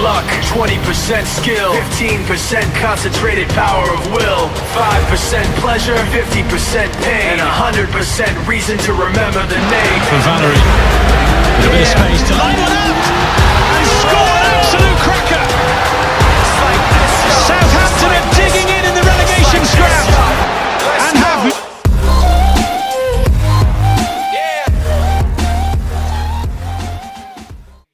luck, 20% skill, 15% concentrated power of will, 5% pleasure, 50% pain, and 100% reason to remember the name. For Valerie, with a bit of space to line one up and score an absolute cracker. Southampton are digging in the relegation scrap and have.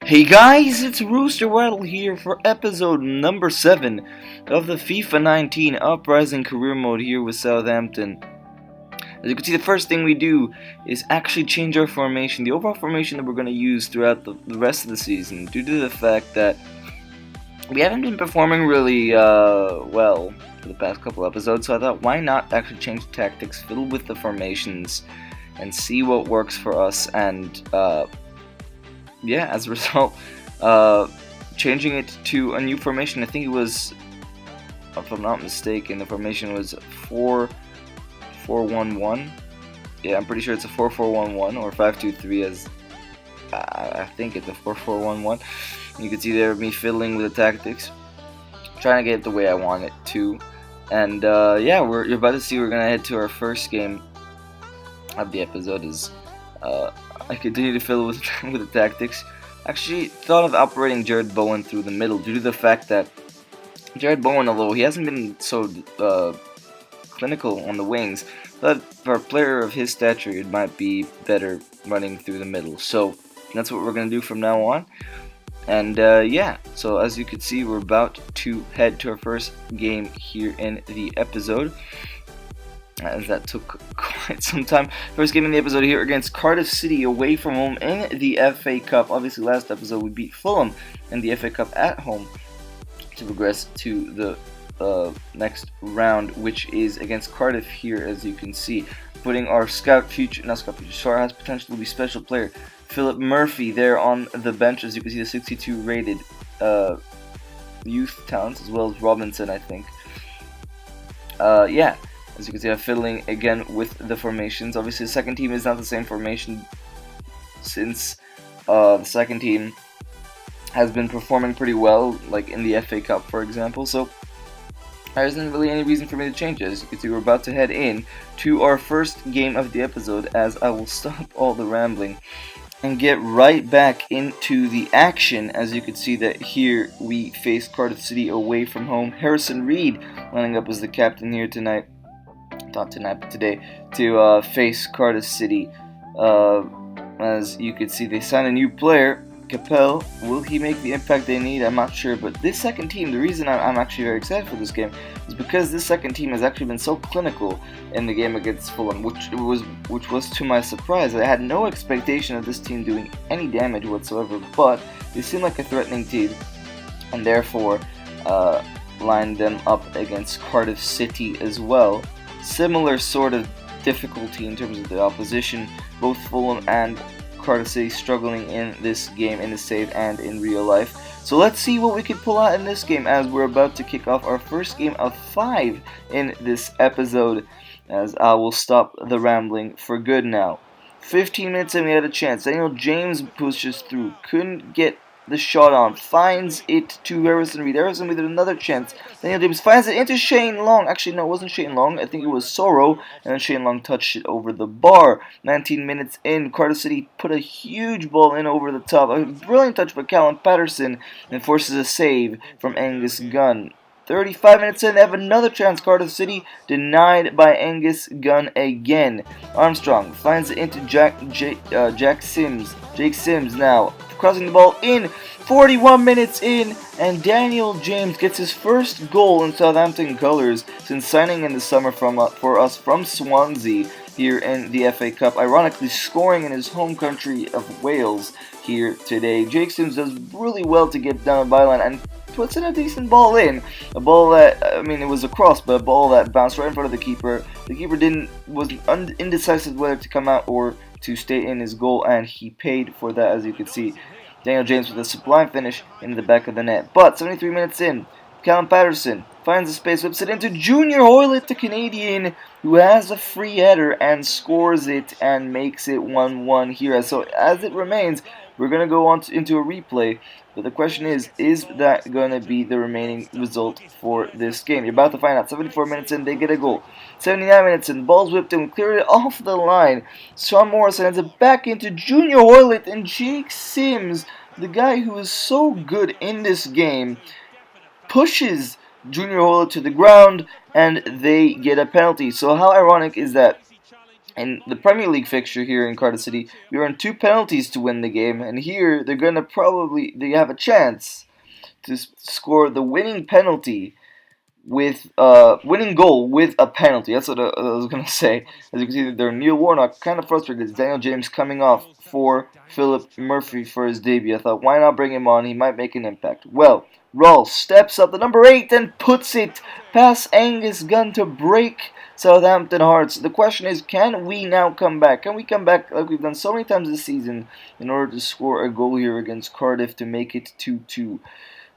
Hey guys, it's Rooster Waddle here for episode number 7 of the FIFA 19 Uprising career mode here with Southampton. As you can see, the first thing we do is actually change our formation, the overall formation that we're going to use throughout the rest of the season, due to the fact that we haven't been performing really well for the past couple episodes, so I thought why not actually change the tactics, fiddle with the formations, and see what works for us, and yeah, as a result, changing it to a new formation. I think it was, if I'm not mistaken, the formation was 4-4-1-1. Yeah, I'm pretty sure it's a 4-4-1-1 or 5-2-3, as I think it's a 4-4-1-1. You can see there me fiddling with the tactics, trying to get it the way I want it to. And yeah, you're about to see we're gonna head to our first game of the episode. Is I continue to fiddle with the tactics. Actually, thought of operating Jared Bowen through the middle due to the fact that Jared Bowen, although he hasn't been so clinical on the wings, but for a player of his stature, it might be better running through the middle. So that's what we're going to do from now on. And yeah, so as you can see, we're about to head to our first game here in the episode, as that took quite some time. First game in the episode here against Cardiff City away from home in the FA Cup. Obviously, last episode we beat Fulham in the FA Cup at home to progress to the next round, which is against Cardiff here, as you can see. Putting our has potential to be special player Philip Murphy there on the bench, as you can see, the 62 rated youth talents, as well as Robinson, I think. Yeah. As you can see, I'm fiddling again with the formations. Obviously, the second team is not the same formation, since the second team has been performing pretty well, like in the FA Cup, for example. So there isn't really any reason for me to change it. As you can see, we're about to head in to our first game of the episode, as I will stop all the rambling and get right back into the action. As you can see that here we face Cardiff City away from home. Harrison Reed lining up as the captain here tonight. Not tonight, but today, to face Cardiff City. As you can see, they signed a new player, Capel. Will he make the impact they need? I'm not sure. But this second team, the reason I'm actually very excited for this game is because this second team has actually been so clinical in the game against Fulham, which was to my surprise. I had no expectation of this team doing any damage whatsoever, but they seem like a threatening team, and therefore lined them up against Cardiff City as well. Similar sort of difficulty in terms of the opposition. Both Fulham and Cardiff City struggling in this game, in the save and in real life. So let's see what we can pull out in this game, as we're about to kick off our first game of 5 in this episode, as I will stop the rambling for good now. 15 minutes and we had a chance. Daniel James pushes through, couldn't get the shot on, finds it to Harrison Reed. Harrison Reed with another chance. Daniel James finds it into Shane Long. Actually, no, it wasn't Shane Long. I think it was Sorrow. And then Shane Long touched it over the bar. 19 minutes in, Cardiff City put a huge ball in over the top. A brilliant touch by Callum Patterson, and forces a save from Angus Gunn. 35 minutes in, they have another chance. Cardiff City denied by Angus Gunn again. Armstrong finds it into Jake Sims now, crossing the ball in. 41 minutes in, and Daniel James gets his first goal in Southampton colours since signing in the summer for us from Swansea here in the FA Cup. Ironically, scoring in his home country of Wales here today. Jake Sims does really well to get down the byline and puts in a decent ball in. A ball that, I mean, it was a cross, but a ball that bounced right in front of the keeper. The keeper was indecisive whether to come out or to stay in his goal, and he paid for that, as you can see. Daniel James with a sublime finish in the back of the net. But 73 minutes in, Callum Patterson finds a space, whips it into Junior Hoylett, the Canadian, who has a free header and scores it and makes it 1-1 here. So as it remains, we're going to go on into a replay But the question is that going to be the remaining result for this game? You're about to find out. 74 minutes in, they get a goal. 79 minutes in, ball's whipped in, we clear it off the line. Sean Morrison ends it back into Junior Hoylett, and Jake Sims, the guy who is so good in this game, pushes Junior Hoylett to the ground, and they get a penalty. So how ironic is that? In the Premier League fixture here in Cardiff City, we earned 2 penalties to win the game, and here they have a chance to score the winning penalty with winning goal with a penalty. That's what I was gonna say. As you can see, they're Neil Warnock kind of frustrated. It's Daniel James coming off for Philip Murphy for his debut. I thought, why not bring him on? He might make an impact. Well, Raul steps up the number 8 and puts it past Angus Gunn to break Southampton hearts. The question is, can we now come back? Can we come back like we've done so many times this season in order to score a goal here against Cardiff to make it 2-2?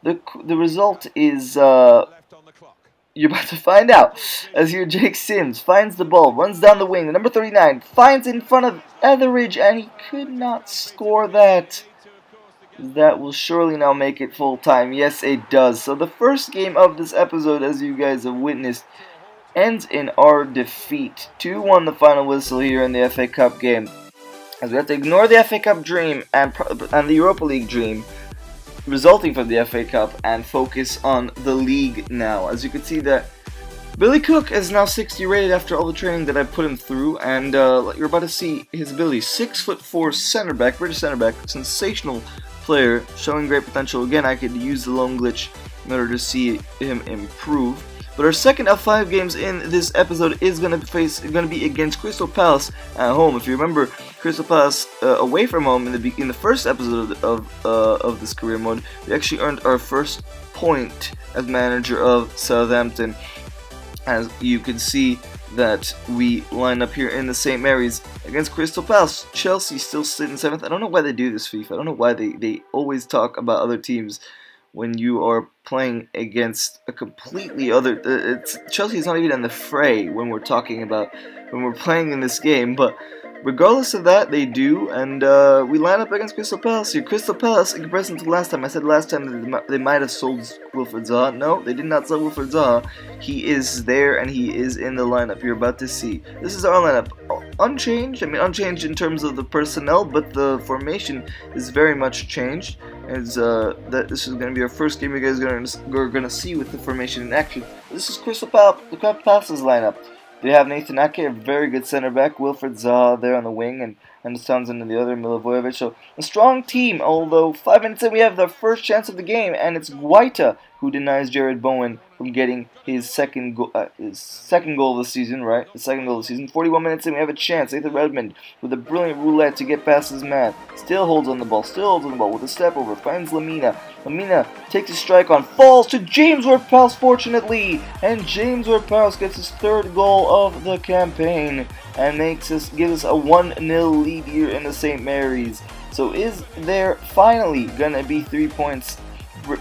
The result is you're about to find out. As here, Jake Sims finds the ball, runs down the wing. The number 39 finds in front of Etheridge, and he could not score that. That will surely now make it full time. Yes, it does. So the first game of this episode, as you guys have witnessed, ends in our defeat. 2-1 the final whistle here in the FA Cup game. As we have to ignore the FA Cup dream and the Europa League dream resulting from the FA Cup and focus on the league now. As you can see that Billy Cook is now 60 rated after all the training that I put him through, and you're about to see his ability. 6'4" center back, British center back, sensational player, showing great potential. Again, I could use the lone glitch in order to see him improve. But our second of 5 games in this episode is going to be against Crystal Palace at home. If you remember, Crystal Palace away from home in the first episode of this career mode, we actually earned our first point as manager of Southampton. As you can see that we line up here in the St. Mary's against Crystal Palace. Chelsea still sitting 7th. I don't know why they do this, FIFA. I don't know why they always talk about other teams when you are playing against a completely other... Chelsea is not even in the fray when we're playing in this game, but regardless of that, they do, and we line up against Crystal Palace here. Crystal Palace, in comparison to last time, I said last time that they might have sold Wilfried Zaha. No, they did not sell Wilfried Zaha. He is there, and he is in the lineup. You're about to see. This is our lineup. Unchanged. I mean, unchanged in terms of the personnel, but the formation is very much changed. As that this is going to be our first game you guys are going to see with the formation in action. This is Crystal Palace's lineup. They have Nathan Ake, a very good center back, Wilfried Zaha there on the wing, and Anders Townsend in the other, Milivojevic. So a strong team, although 5 minutes in we have the first chance of the game, and it's Guaita who denies Jared Bowen from getting his second goal of the season, right? The second goal of the season. 41 minutes in, we have a chance. Nathan Redmond with a brilliant roulette to get past his man. Still holds on the ball with a step over, finds Lamina. Lamina takes a strike on, falls to James Ward-Prowse, fortunately, and James Ward-Prowse gets his 3rd goal of the campaign and gives us a 1-0 lead here in the St. Mary's. So is there finally gonna be 3 points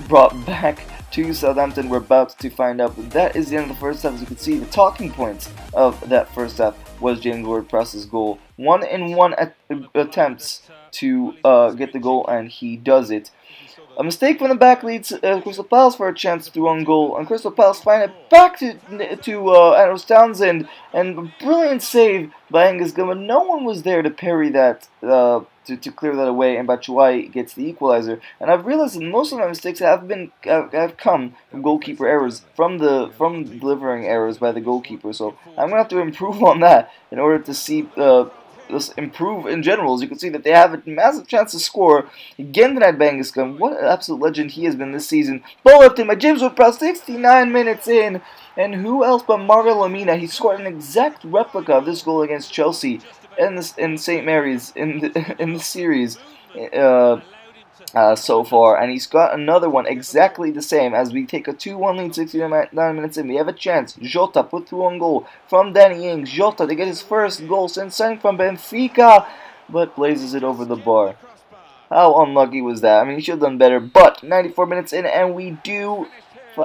brought back to Southampton? We're about to find out. But that is the end of the first half. As you can see, the talking points of that first half was James Ward-Prowse's goal. 1-in-1 attempts to get the goal, and he does it. A mistake from the back leads Crystal Palace for a chance to one goal, and Crystal Palace find it back to Anders Townsend, and a brilliant save by Angus Gunn, but no one was there to parry that, to clear that away, and Batshuayi gets the equalizer. And I've realized that most of my mistakes have come from goalkeeper errors, from delivering errors by the goalkeeper. So I'm gonna have to improve on that in order to see improve in general. As you can see that they have a massive chance to score again tonight by Angus Gunn. What an absolute legend he has been this season. Ball left in by James Ward-Prowse, 69 minutes in, and who else but Mario Lamina? He scored an exact replica of this goal against Chelsea in St. Mary's in the series so far, and he's got another one exactly the same. As we take a 2-1 lead, 69 minutes in, we have a chance. Jota put through on goal from Danny Ings. Jota to get his first goal since signing from Benfica, but blazes it over the bar. How unlucky was that? I mean, he should have done better, but 94 minutes in, and we do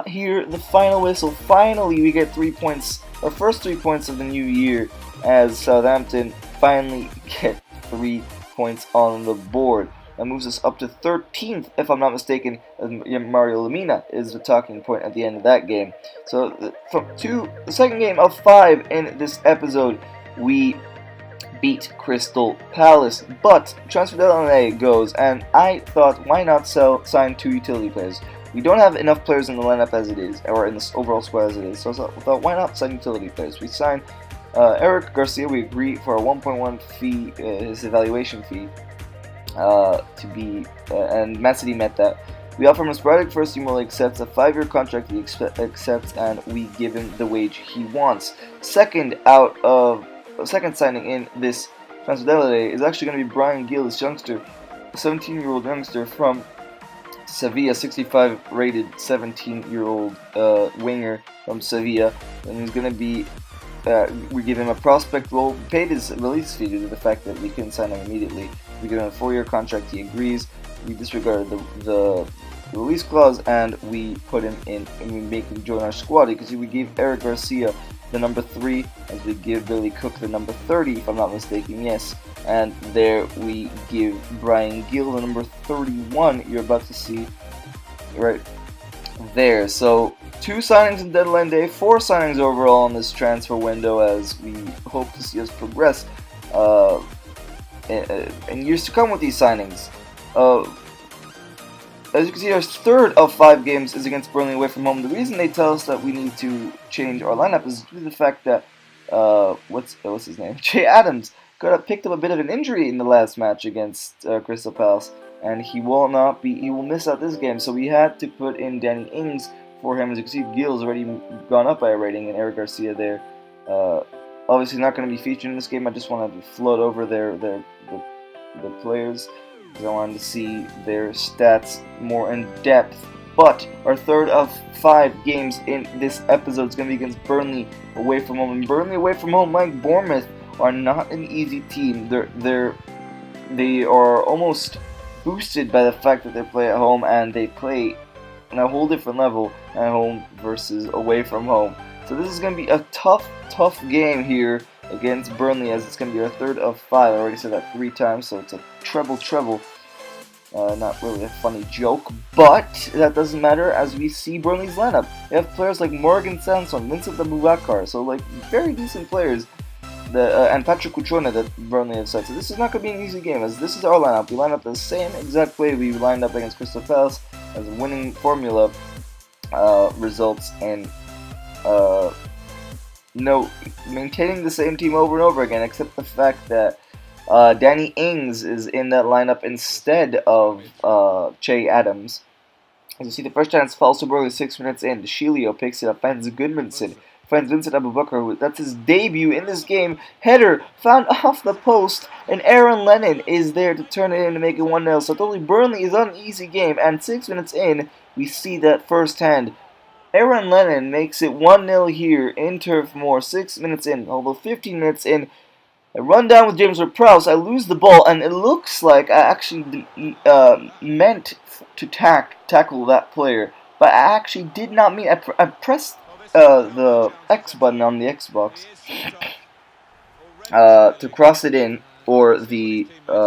hear the final whistle. Finally, we get 3 points, our first 3 points of the new year, as Southampton finally get 3 points on the board. That moves us up to 13th, if I'm not mistaken, as Mario Lemina is the talking point at the end of that game. So to the second game of 5 in this episode, we beat Crystal Palace. But transfer deadline goes, and I thought, why not sign 2 utility players? We don't have enough players in the lineup as it is, or in this overall squad as it is. So I thought, why not sign utility players? We signed Eric Garcia. We agree for a 1.1 fee, his evaluation fee, and Man City met that. We offer him a sporadic first team role. He accepts a 5-year contract. He accepts, and we give him the wage he wants. Second signing in this transfer deadline is actually going to be Bryan Gil, this youngster, a 17-year-old youngster from Sevilla, 65 rated 17-year-old winger from Sevilla, and he's going to be. We give him a prospect role. We paid his release fee due to the fact that we couldn't sign him immediately. We give him a 4-year contract. He agrees. We disregarded the release clause, and we put him in, and we make him join our squad. You can see we gave Eric Garcia the number 3, as we give Billy Cook the number 30, if I'm not mistaken, yes. And there we give Bryan Gil the number 31, you're about to see right there. So 2 signings in deadline day, 4 signings overall in this transfer window, as we hope to see us progress in years to come with these signings. As you can see, our third of 5 games is against Burnley away from home. The reason they tell us that we need to change our lineup is due to the fact that what's his name? Che Adams picked up a bit of an injury in the last match against Crystal Palace, and he will miss out this game. So we had to put in Danny Ings for him. As you can see, Gil's already gone up by a rating, and Eric Garcia there. Obviously not going to be featured in this game. I just wanted to float over the players, because I wanted to see their stats more in depth. But our third of 5 games in this episode is going to be against Burnley away from home. And Burnley away from home, like Bournemouth, are not an easy team. They are almost boosted by the fact that they play at home, and they play on a whole different level at home versus away from home. So this is going to be a tough game here against Burnley, as it's going to be our third of 5. I already said that 3 times, so it's a treble. Not really a funny joke, but that doesn't matter, as we see Burnley's lineup. They have players like Morgan Sanson, Vincent Abubakar, so like very decent players, and Patrick Cutrone that Burnley have said. So this is not going to be an easy game, as this is our lineup. We line up the same exact way we lined up against Crystal Palace, as a winning formula results in maintaining the same team over and over again, except the fact that Danny Ings is in that lineup instead of Che Adams. As you see, the first chance falls to Burnley 6 minutes in. Shilio picks it up, finds Goodmanson, finds Vincent Abubakar. That's his debut in this game. Header found off the post, and Aaron Lennon is there to turn it in to make it 1-0. So totally Burnley is on an easy game, and 6 minutes in, we see that firsthand. Aaron Lennon makes it 1-0 here in Turf Moor, 6 minutes in, although 15 minutes in. I run down with James Ward-Prowse, I lose the ball, and it looks like I actually meant to tackle that player, but I actually did not mean. I pressed the X button on the Xbox to cross it in, or the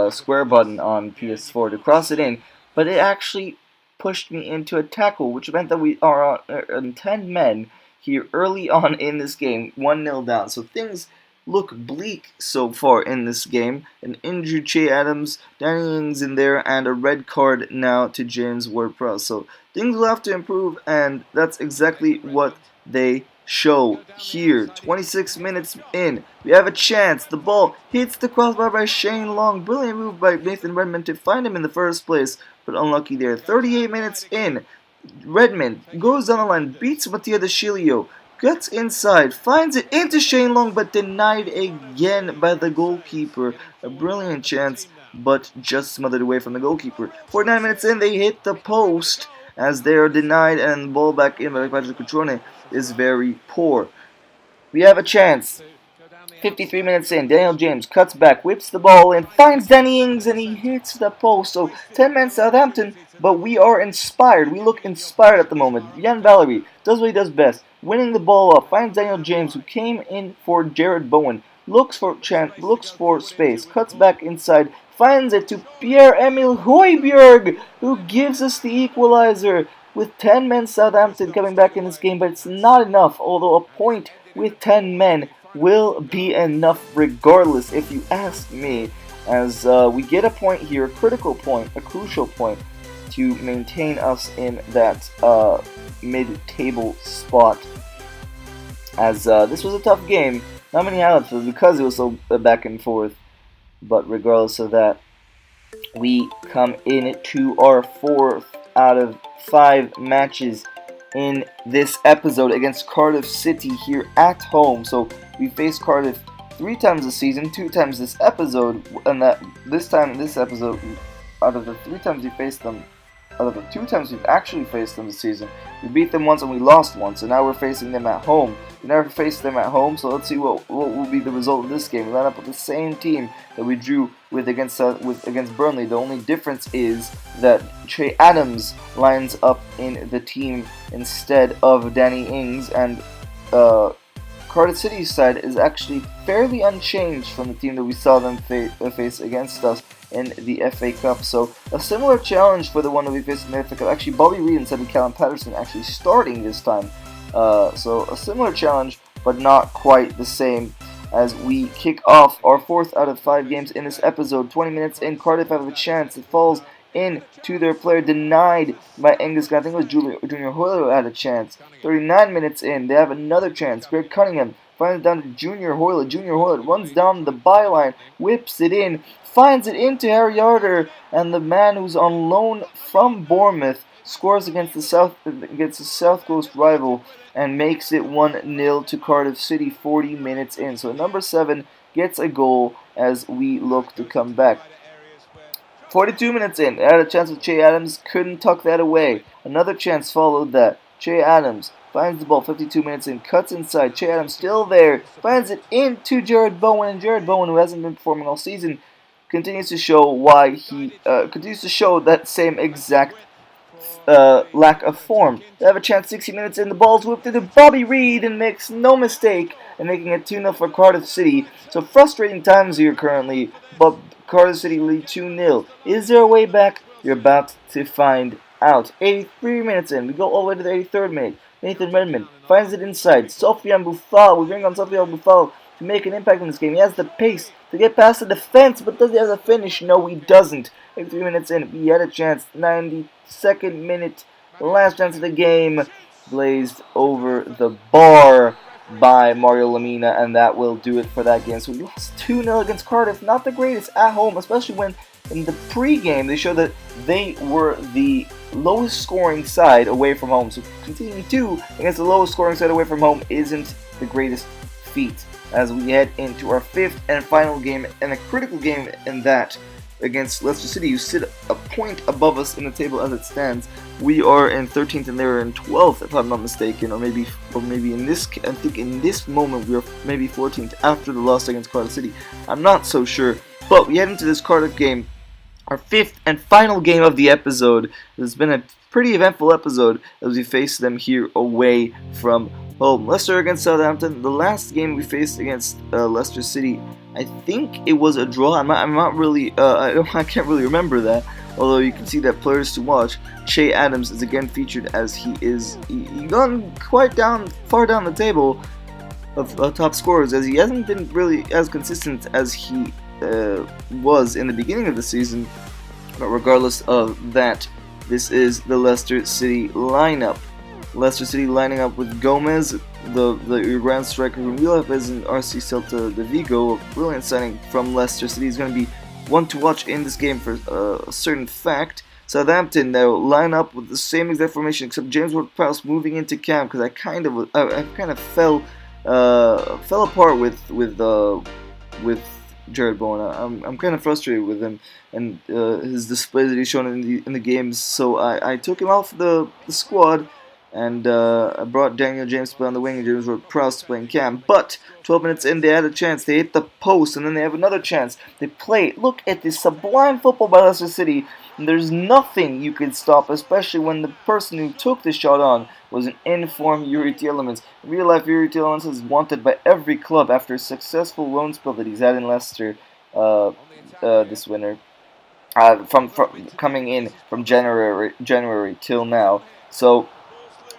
square button on PS4 to cross it in, but it actually pushed me into a tackle, which meant that we are on 10 men here early on in this game, 1-0 down. So things look bleak so far in this game. An injured Che Adams, Danny Ings in there, and a red card now to James Ward-Prowse. So things will have to improve, and that's exactly what they show here. 26 minutes in, we have a chance. The ball hits the crossbar by Shane Long. Brilliant move by Nathan Redmond to find him in the first place, but unlucky there. 38 minutes in, Redmond goes down the line, beats Mattia De Chilio, gets inside, finds it into Shane Long, but denied again by the goalkeeper. A brilliant chance, but just smothered away from the goalkeeper. 49 minutes in, they hit the post as they are denied, and the ball back in by Patrick Cutrone is very poor. We have a chance. 53 minutes in, Daniel James cuts back, whips the ball in, finds Danny Ings, and he hits the post. So 10-man Southampton, but we are inspired. We look inspired at the moment. Jan Valery does what he does best, winning the ball up, finds Daniel James, who came in for Jared Bowen, looks for space, cuts back inside, finds it to Pierre-Emile Højbjerg, who gives us the equalizer. With 10 men, Southampton coming back in this game, but it's not enough, although a point with 10 men will be enough regardless, if you ask me, as we get a point here, a critical point, a crucial point, to maintain us in that mid-table spot. As this was a tough game, not many highlights because it was so back and forth, but regardless of that, we come in to our 4th out of 5 matches in this episode against Cardiff City here at home. So we faced Cardiff 3 times this season, 2 times this episode, and that this time in this episode, out of the 3 times we faced them, out of the 2 times we've actually faced them this season, we beat them once and we lost once, and now we're facing them at home. We never faced them at home, so let's see what will be the result of this game. We line up with the same team that we drew with against Burnley. The only difference is that Che Adams lines up in the team instead of Danny Ings, and Cardiff City's side is actually fairly unchanged from the team that we saw them face against us in the FA Cup. So a similar challenge for the one that we faced in the FA Cup. Actually, Bobby Reid instead of Callum Patterson actually starting this time. So a similar challenge, but not quite the same, as we kick off our 4th out of 5 games in this episode. 20 minutes in, Cardiff have a chance. It falls in to their player, denied by Angus. I think it was Junior Hoyle who had a chance. 39 minutes in, they have another chance. Greg Cunningham finds it down to Junior Hoyle. Junior Hoyle runs down the byline, whips it in, finds it into Harry Yarder, and the man who's on loan from Bournemouth scores against the South Coast rival and makes it 1-0 to Cardiff City 40 minutes in. So number 7 gets a goal as we look to come back. 42 minutes in, they had a chance with Che Adams, couldn't tuck that away. Another chance followed that. Che Adams finds the ball 52 minutes in, cuts inside. Che Adams still there, finds it into Jared Bowen, and Jared Bowen, who hasn't been performing all season, continues to show that same exact lack of form. They have a chance 60 minutes in, the ball's whipped into Bobby Reid and makes no mistake in making it 2-0 for Cardiff City. So frustrating times here currently, but Cardiff City lead 2-0. Is there a way back? You're about to find out. 83 minutes in, we go all the way to the 83rd minute. Nathan Redmond finds it inside. Sofiane Boufal, we bring on Sofiane Boufal to make an impact in this game. He has the pace to get past the defense, but does he have the finish? No, he doesn't. 83 minutes in, he had a chance. 92nd minute, the last chance of the game, blazed over the bar by Mario Lemina, and that will do it for that game. So we lost 2-0 against Cardiff. Not the greatest at home, especially when in the pre-game they showed that they were the lowest scoring side away from home. So continuing 2 against the lowest scoring side away from home isn't the greatest feat, as we head into our 5th and final game, and a critical game in that, against Leicester City, who sit a point above us in the table as it stands. We are in 13th and they're in 12th, if I'm not mistaken, or maybe in this, I think in this moment we are maybe 14th after the loss against Cardiff City. I'm not so sure, but we head into this Cardiff game, our 5th and final game of the episode. It's been a pretty eventful episode as we face them here away from home. Leicester against Southampton. The last game we faced against Leicester City, I think it was a draw. I'm not really. I can't really remember that. Although you can see that players to watch. Che Adams is again featured, as he gone quite far down the table of top scorers, as he hasn't been really as consistent as he was in the beginning of the season. But regardless of that, this is the Leicester City lineup. Leicester City lining up with Gomez, the Uruguayan striker whom we have as an RC Celta de Vigo, a brilliant signing from Leicester City. He's going to be one to watch in this game for a certain fact. Southampton now line up with the same exact formation, except James Ward-Prowse moving into camp, because I kind of fell apart with Jared Bowen. I'm kind of frustrated with him and his displays that he's shown in the games. So I took him off the squad. And I brought Daniel James to play on the wing and James Ward-Prowse to play in cam. But 12 minutes in, they had a chance. They hit the post, and then they have another chance. They play. Look at this sublime football by Leicester City. And there's nothing you can stop, especially when the person who took the shot on was an in-form Yuri Tielemans. In real life, Yuri Tielemans is wanted by every club after a successful loan spell that he's had in Leicester this winter. from coming in from January till now. So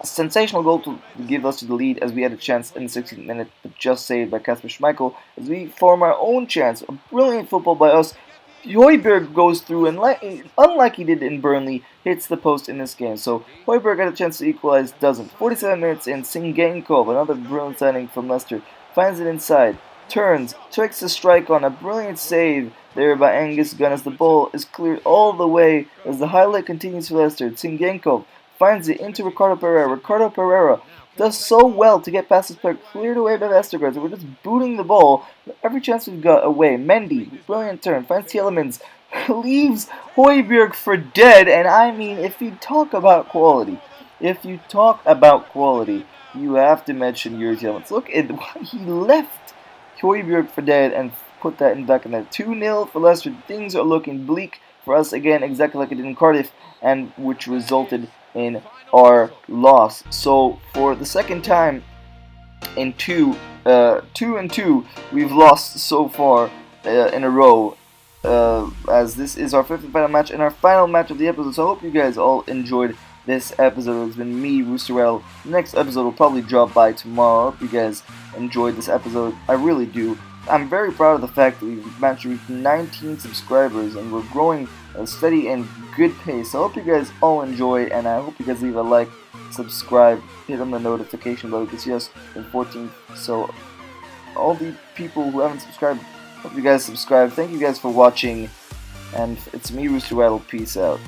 a sensational goal to give us the lead as we had a chance in the 16th minute, but just saved by Kasper Schmeichel as we form our own chance. A brilliant football by us. Højbjerg goes through and, unlike he did in Burnley, hits the post in this game. So Højbjerg had a chance to equalize, doesn't. 47 minutes in, Singenkov, another brilliant signing from Leicester, finds it inside, turns, takes the strike on, a brilliant save there by Angus Gunn as the ball is cleared all the way as the highlight continues for Leicester. Singenkov finds it into Ricardo Pereira. Ricardo Pereira does so well to get past this player, cleared away by Vestergaard. We're just booting the ball every chance we've got away. Mendy, brilliant turn, finds Tielemans, leaves Højbjerg for dead. And I mean, if you talk about quality, you have to mention Yuri Tielemans. Look at he left Højbjerg for dead and put that in back in there. 2-0 for Leicester. Things are looking bleak for us again, exactly like it did in Cardiff, and which resulted in our loss. So for the second time in 2-2, we've lost so far in a row. As this is our fifth and final match and our final match of the episode. So I hope you guys all enjoyed this episode. It's been me, Rooster Rattle. Next episode will probably drop by tomorrow. I hope you guys enjoyed this episode. I really do. I'm very proud of the fact that we've managed to reach 19 subscribers and we're growing at a steady and good pace. So I hope you guys all enjoy, and I hope you guys leave a like, subscribe, hit on the notification bell to see us in 14th. So all the people who haven't subscribed, hope you guys subscribe. Thank you guys for watching, and it's me, Rooster Rattle. Peace out.